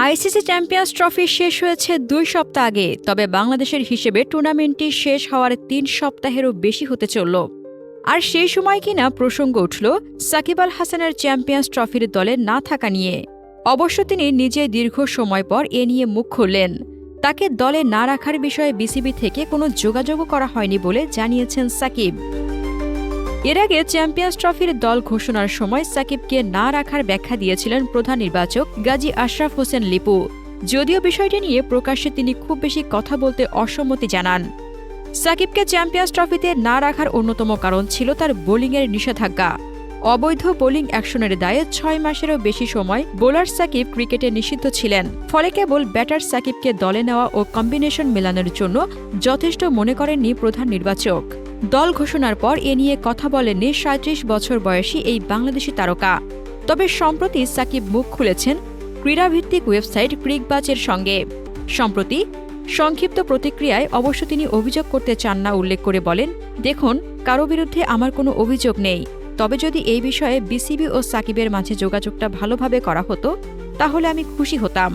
ICC champions trophy শেষ হয়েছে 2 সপ্তাহ আগে, তবে বাংলাদেশের হিসেবে টুর্নামেন্টটি শেষ হওয়ার 3 সপ্তাহেরও বেশি হতে চলল। আর সেই সময় কিনা প্রসঙ্গ উঠল সাকিব আল হাসানের চ্যাম্পিয়ন্স ট্রফির দলে না থাকা নিয়ে। অবশ্য তিনি নিজে দীর্ঘ সময় পর এ নিয়ে মুখ খুললেন। তাকে দলে না রাখার বিষয়ে বিসিবি থেকে কোনো যোগাযোগও করা হয়নি বলে জানিয়েছেন সাকিব। এর আগে চ্যাম্পিয়ন্স ট্রফির দল ঘোষণার সময় সাকিবকে না রাখার ব্যাখ্যা দিয়েছিলেন প্রধান নির্বাচক গাজী আশরাফ হোসেন লিপু। যদিও বিষয়টি নিয়ে প্রকাশ্যে তিনি খুব বেশি কথা বলতে অসম্মতি জানান। সাকিবকে চ্যাম্পিয়ন্স ট্রফিতে না রাখার অন্যতম কারণ ছিল তার বোলিংয়ের নিষেধাজ্ঞা। অবৈধ বোলিং অ্যাকশনের দায়ে 6 মাসেরও বেশি সময় বোলার সাকিব ক্রিকেটে নিষিদ্ধ ছিলেন। ফলে কেবল ব্যাটার সাকিবকে দলে নেওয়া ও কম্বিনেশন মেলানোর জন্য যথেষ্ট মনে করেননি প্রধান নির্বাচক। দল ঘোষণার পর এ নিয়ে কথা বলেননি 37 বছর বয়সী এই বাংলাদেশি তারকা। তবে সম্প্রতি সাকিব মুখ খুলেছেন ক্রীড়াভিত্তিক ওয়েবসাইট ক্রিকবাজের সঙ্গে। সম্প্রতি সংক্ষিপ্ত প্রতিক্রিয়ায় অবশ্য তিনি অভিযোগ করতে চান না উল্লেখ করে বলেন, দেখুন, কারো বিরুদ্ধে আমার কোনো অভিযোগ নেই। তবে যদি এই বিষয়ে বিসিবি ও সাকিবের মাঝে যোগাযোগটা ভালোভাবে করা হতো তাহলে আমি খুশি হতাম।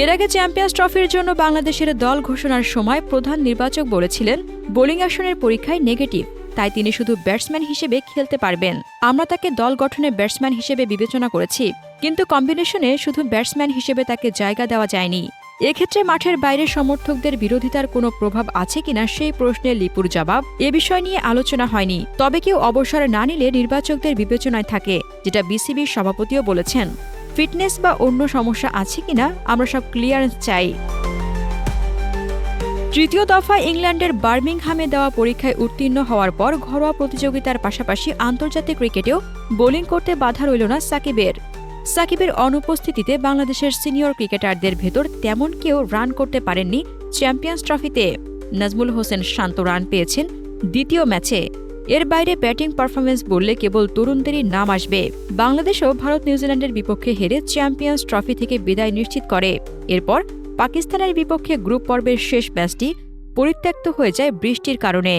এর আগে চ্যাম্পিয়ন্স ট্রফির জন্য বাংলাদেশের দল ঘোষণার সময় প্রধান নির্বাচক বলেছিলেন বোলিং অ্যাকশনের পরীক্ষায় নেগেটিভ, তাই তিনি শুধু ব্যাটসম্যান হিসেবে খেলতে পারবেন। আমরা তাকে দল গঠনে ব্যাটসম্যান হিসেবে বিবেচনা করেছি, কিন্তু কম্বিনেশনে শুধু ব্যাটসম্যান হিসেবে তাকে জায়গা দেওয়া যায়নি। এক্ষেত্রে মাঠের বাইরে সমর্থকদের বিরোধিতার কোনো প্রভাব আছে কিনা সেই প্রশ্নে লিপুর জবাব, এ বিষয় নিয়ে আলোচনা হয়নি। তবে কেউ অবসর না নিলে নির্বাচকদের বিবেচনায় থাকে, যেটা বিসিবির সভাপতিও বলেছেন। ফিটনেস বা অন্য সমস্যা আছে কিনা আমরা সব ক্লিয়ারেন্স চাই। তৃতীয় দফায় ইংল্যান্ডের বার্মিংহামে দেওয়া পরীক্ষায় উত্তীর্ণ হওয়ার পর ঘরোয়া প্রতিযোগিতার পাশাপাশি আন্তর্জাতিক ক্রিকেটেও বোলিং করতে বাধা রইল না সাকিবের। সাকিবের অনুপস্থিতিতে বাংলাদেশের সিনিয়র ক্রিকেটারদের ভেতর তেমন কেউ রান করতে পারেননি চ্যাম্পিয়ন্স ট্রফিতে। নাজমুল হোসেন শান্ত রান পেয়েছেন দ্বিতীয় ম্যাচে। এর বাইরে ব্যাটিং পারফরমেন্স বললে কেবল তরুণদেরই নাম আসবে। বাংলাদেশও ভারত নিউজিল্যান্ডের বিপক্ষে হেরে চ্যাম্পিয়ন্স ট্রফি থেকে বিদায় নিশ্চিত করে। এরপর পাকিস্তানের বিপক্ষে গ্রুপ পর্বের শেষ ম্যাচটি পরিত্যক্ত হয়ে যায় বৃষ্টির কারণে।